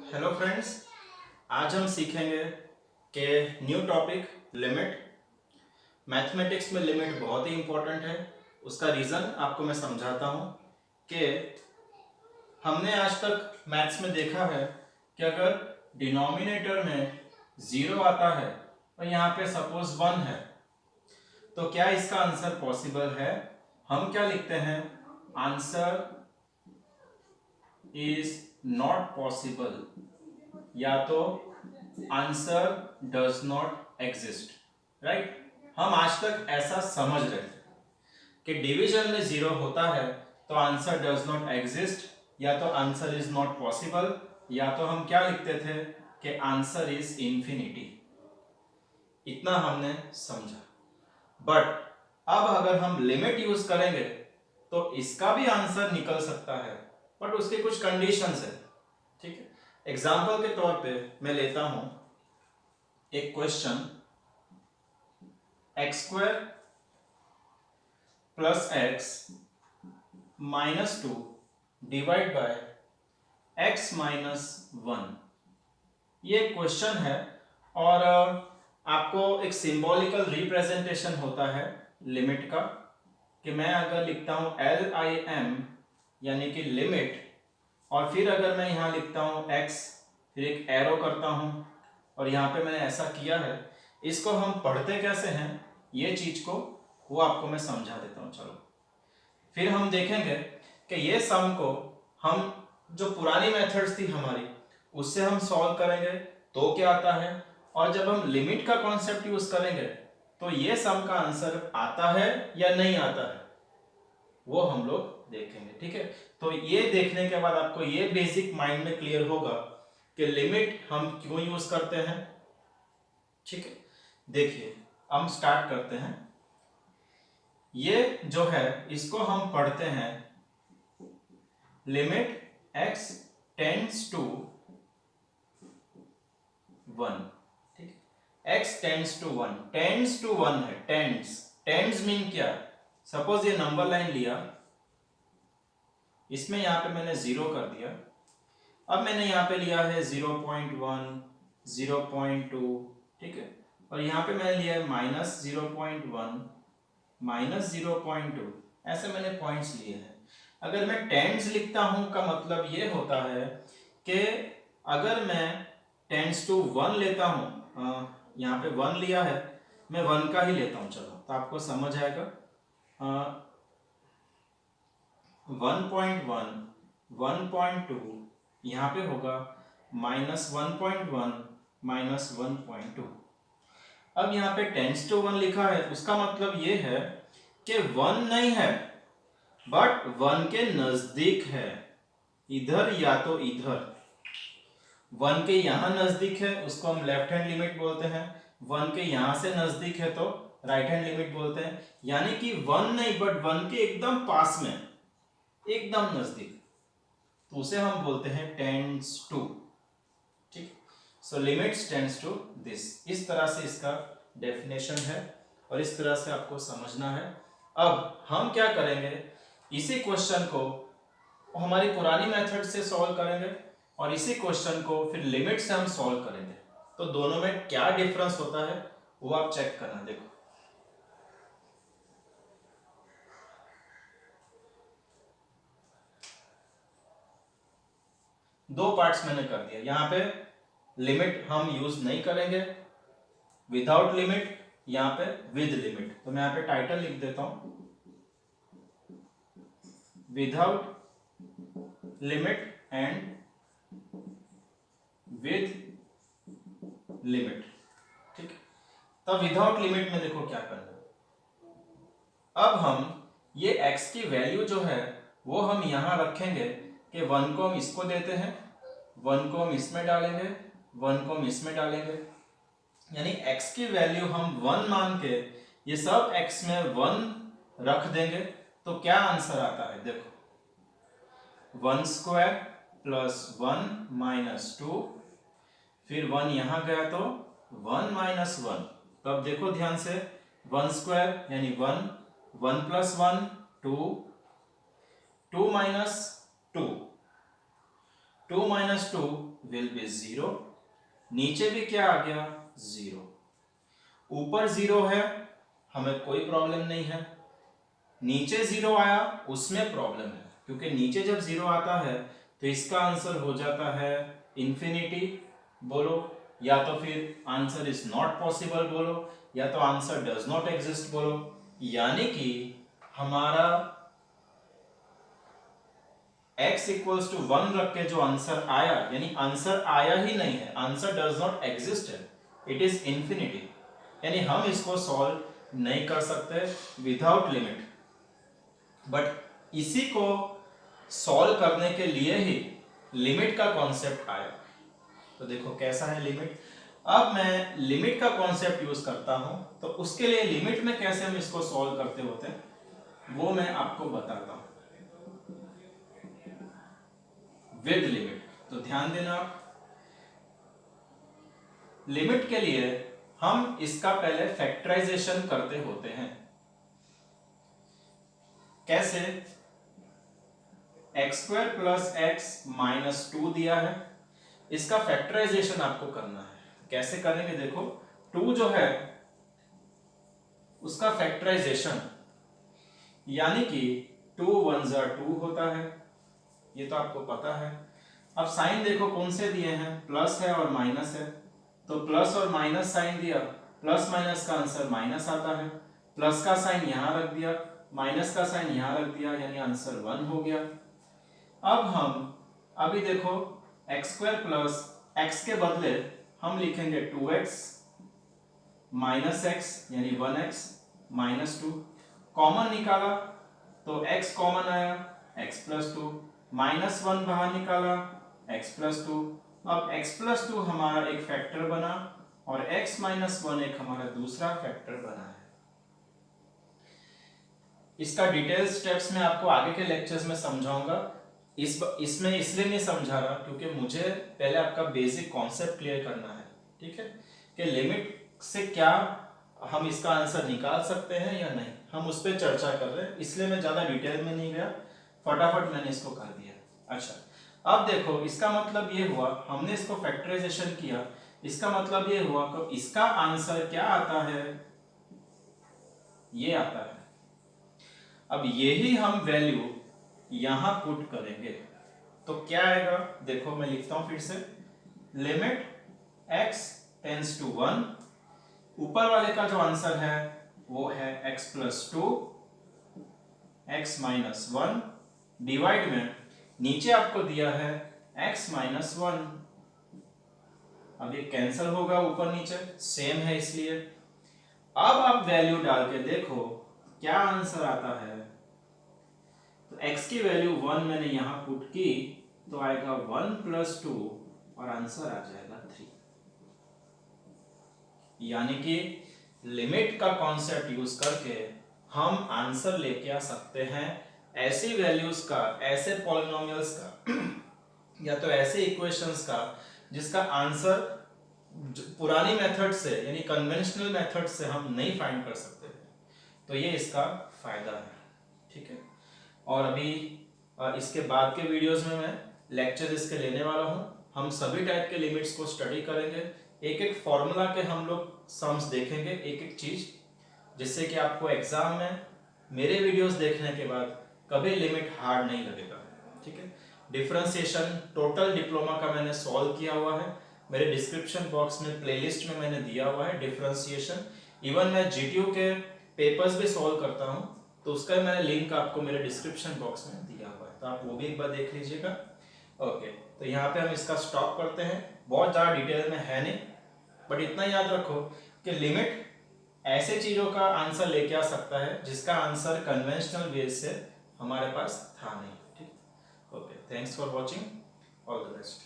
Hello friends, आज हम सीखेंगे कि न्यू टॉपिक लिमिट। मैथमेटिक्स में लिमिट बहुत ही इंपॉर्टेंट है। उसका रीज़न आपको मैं समझाता हूँ कि हमने आज तक मैथ्स में देखा है कि अगर डिनोमिनेटर में ज़ीरो आता है और यहाँ पे सपोज 1 है, तो क्या इसका आंसर पॉसिबल है? हम क्या लिखते हैं? आंसर इज नॉट पॉसिबल, या तो answer does not exist. Right, हम आज तक ऐसा समझ रहे थे कि डिवीजन में जीरो होता है तो आंसर डज नॉट एग्जिस्ट, या तो आंसर इज नॉट पॉसिबल, या तो हम क्या लिखते थे कि आंसर इज इंफिनिटी। इतना हमने समझा। बट अब अगर हम लिमिट यूज करेंगे तो इसका भी आंसर निकल सकता है, बट उसके कुछ कंडीशंस है। ठीक है, एग्जाम्पल के तौर पे मैं लेता हूं एक question, x² plus x minus 2 divide by x minus 1। ये क्वेश्चन है और आपको एक सिंबॉलिकल रिप्रेजेंटेशन होता है लिमिट का, कि मैं अगर लिखता हूं LIM यानी कि लिमिट, और फिर अगर मैं यहां लिखता हूं x, फिर एक एरो करता हूं और यहां पे मैंने ऐसा किया है। इसको हम पढ़ते कैसे हैं ये चीज को, वो आपको मैं समझा देता हूं। चलो, फिर हम देखेंगे कि ये सम को हम जो पुरानी मेथड्स थी हमारी उससे हम सॉल्व करेंगे तो क्या आता है, और जब हम लिमिट का कॉन्सेप्ट यूज करेंगे तो ये सम का आंसर आता है या नहीं आता है, वो हम लोग देखेंगे। ठीक है, तो ये देखने के बाद आपको ये बेसिक माइंड में क्लियर होगा कि लिमिट हम क्यों यूज करते हैं। ठीक है, देखिए हम स्टार्ट करते हैं। ये जो है इसको हम पढ़ते हैं लिमिट x टेंड्स टू 1। ठीक है, x tends to 1, tends to 1 है। टेंड्स मीन क्या? सपोज ये नंबर लाइन लिया, इसमें यहां पे मैंने जीरो कर दिया। अब मैंने यहां पे लिया है 0.1, 0.2, ठीक है, और यहां पे मैंने लिया है माइनस 0.1, माइनस 0.2, ऐसे मैंने पॉइंट्स लिए हैं। अगर मैं टेंस लिखता हूं का मतलब ये होता है कि अगर मैं टेंस टू 1 लेता हूं, यहाँ पे 1 लिया है, मैं 1 का ही लेता हूं। चलो, तो आपको समझ आएगा। 1.1, 1.2, यहाँ पे होगा माइनस 1.1, माइनस 1.2। अब यहाँ पे टेंस टू 1 लिखा है, उसका मतलब ये है कि 1 नहीं है बट 1 के नजदीक है, इधर या तो इधर। 1 के यहां नजदीक है उसको हम लेफ्ट हैंड लिमिट बोलते हैं, 1 के यहां से नजदीक है तो राइट हैंड लिमिट बोलते हैं। यानी कि 1 नहीं बट 1 के एकदम पास में, एकदम नजदीक, तो उसे हम बोलते हैं टेंड्स टू। ठीक, सो लिमिट्स टेंड्स टू दिस। इस तरह से इसका डेफिनेशन है और इस तरह से आपको समझना है। अब हम क्या करेंगे, इसी क्वेश्चन को हमारी पुरानी मेथड से सॉल्व करेंगे और इसी क्वेश्चन को फिर लिमिट से हम सॉल्व करेंगे। तो दोनों में क्या डिफरेंस होता है वो आप चेक करना। देखो, दो पार्ट्स मैंने कर दिया। यहां पे लिमिट हम यूज नहीं करेंगे, विदाउट लिमिट, यहां पे विद लिमिट। तो मैं यहां पे टाइटल लिख देता हूं, without limit and with limit. ठीक है, तो विदाउट लिमिट में देखो क्या करना है। अब हम ये x की वैल्यू जो है वो हम यहां रखेंगे कि 1 को हम इसको देते हैं, 1 को हम इसमें डालेंगे, 1 को हम इसमें डालेंगे। यानी x की वैल्यू हम 1 मान के ये सब x में 1 रख देंगे तो क्या आंसर आता है। देखो, 1 स्क्वायर प्लस 1 माइनस 2, फिर 1 यहां गया तो 1 माइनस 1। तो अब देखो ध्यान से, 1 स्क्वायर यानी 1, 1 plus 1 2, 2 minus 2, 2 minus 2 will be 0, नीचे भी क्या आ गया 0, ऊपर 0 है हमें कोई प्रॉब्लम नहीं है, नीचे 0 आया उसमें प्रॉब्लम है, क्योंकि नीचे जब 0 आता है तो इसका आंसर हो जाता है इंफिनिटी बोलो, या तो फिर आंसर इज नॉट पॉसिबल बोलो, या तो आंसर डज नॉट एग्जिस्ट बोलो। यानी कि हमारा x इक्वल्स टू 1 रख के जो आंसर आया, यानी आंसर आया ही नहीं है, आंसर डज नॉट एग्जिस्ट है, इट इज इंफिनिटी, यानी हम इसको सॉल्व नहीं कर सकते विदाउट लिमिट। बट इसी को सॉल्व करने के लिए ही लिमिट का कॉन्सेप्ट आया। तो देखो कैसा है लिमिट। अब मैं लिमिट का कॉन्सेप्ट यूज करता हूं, तो उसके लिए लिमिट में कैसे हम इसको सॉल्व करते होते हैं वो मैं आपको बताता हूं विद लिमिट। तो ध्यान देना आप, लिमिट के लिए हम इसका पहले फैक्टराइजेशन करते होते हैं। कैसे? X square plus x minus 2 दिया है, इसका फैक्टराइजेशन आपको करना है। कैसे करेंगे देखो, 2 जो है उसका फैक्टराइजेशन, यानी कि 2 1 जा 2 होता है, ये तो आपको पता है। अब साइन देखो कौन से दिए हैं, प्लस है और माइनस है, तो प्लस और माइनस साइन दिया, प्लस माइनस का आंसर माइनस आता है, प्लस का साइन यहां रख दिया, माइनस का साइन यहां रख दिया, यानी आंसर 1 हो गया। अब हम अभी देखो एक्स स्क्वायर प्लस एक्स के बदले हम लिखेंगे 2x माइनस एक्स यानी 1x माइनस 2, कॉमन निकाला तो x कॉमन आया x प्लस 2, माइनस 1 बाहर निकाला x प्लस 2। अब x प्लस 2 हमारा एक फैक्टर बना और x माइनस 1 एक हमारा दूसरा फैक्टर बना है। इसका डिटेल स्टेप्स में आपको आगे के लेक्चर्स में समझाऊंगा। इसमें इसलिए नहीं समझा रहा क्योंकि मुझे पहले आपका बेसिक कॉन्सेप्ट क्लियर करना है, ठीक है, कि लिमिट से क्या हम इसका आंसर निकाल सकते हैं या नहीं, हम उस पर चर्चा कर रहे हैं, इसलिए मैं ज्यादा डिटेल में नहीं गया, फटाफट मैंने इसको कर दिया। अच्छा, अब देखो इसका मतलब ये हुआ, हमने इसको फैक्टराइजेशन किया, इसका मतलब ये हुआ कि इसका आंसर क्या आता है, ये आता है। अब यही हम वैल्यू यहां पुट करेंगे तो क्या आएगा, देखो मैं लिखता हूं फिर से, लिमिट x टेंड्स टू 1, ऊपर वाले का जो आंसर है वो है x plus 2 x minus 1 divide में नीचे आपको दिया है x माइनस 1। अब ये कैंसिल होगा, ऊपर नीचे सेम है इसलिए। अब आप वैल्यू डाल के देखो क्या आंसर आता है, तो x की वैल्यू 1 मैंने यहां पुट की तो आएगा 1 प्लस 2 और आंसर आ जाएगा 3। यानी कि लिमिट का कॉन्सेप्ट यूज करके हम आंसर लेके आ सकते हैं ऐसी वैल्यूज का, ऐसे पॉलिनोमियल्स का या तो ऐसे इक्वेशंस का जिसका आंसर पुरानी मेथड से यानी कन्वेंशनल मेथड से हम नहीं फाइंड कर सकते थे। तो ये इसका फायदा है, ठीक है। और अभी इसके बाद के वीडियोस में मैं लेक्चर इसके लेने वाला हूं, हम सभी टाइप के लिमिट्स को स्टडी करेंगे, एक एक फॉर्मूला के हम लोग सम्स देखेंगे, एक एक चीज, जिससे कि आपको एग्जाम में मेरे वीडियोस देखने के बाद कभी लिमिट हार्ड नहीं लगेगा, ठीक है। डिफरेंशिएशन टोटल डिप्लोमा का मैंने सॉल्व किया हुआ है, मेरे डिस्क्रिप्शन बॉक्स में प्लेलिस्ट में मैंने दिया हुआ है डिफरेंशिएशन। इवन मैं जीटीयू के पेपर्स भी सॉल्व करता हूं, तो उसका मैंने लिंक आपको मेरे डिस्क्रिप्शन बॉक्स में दिया हुआ है, तो आप वो भी एक बार देख लीजिएगा। ओके, तो यहाँ पे हम इसका स्टॉप करते हैं, बहुत ज़्यादा डिटेल में है नहीं, बट इतना याद रखो कि लिमिट ऐसे चीज़ों का आंसर लेके आ सकता है जिसका आंसर कन्वेंशनल वे से हमारे पास था नहीं, ठीक। Okay, thanks for watching, all the best.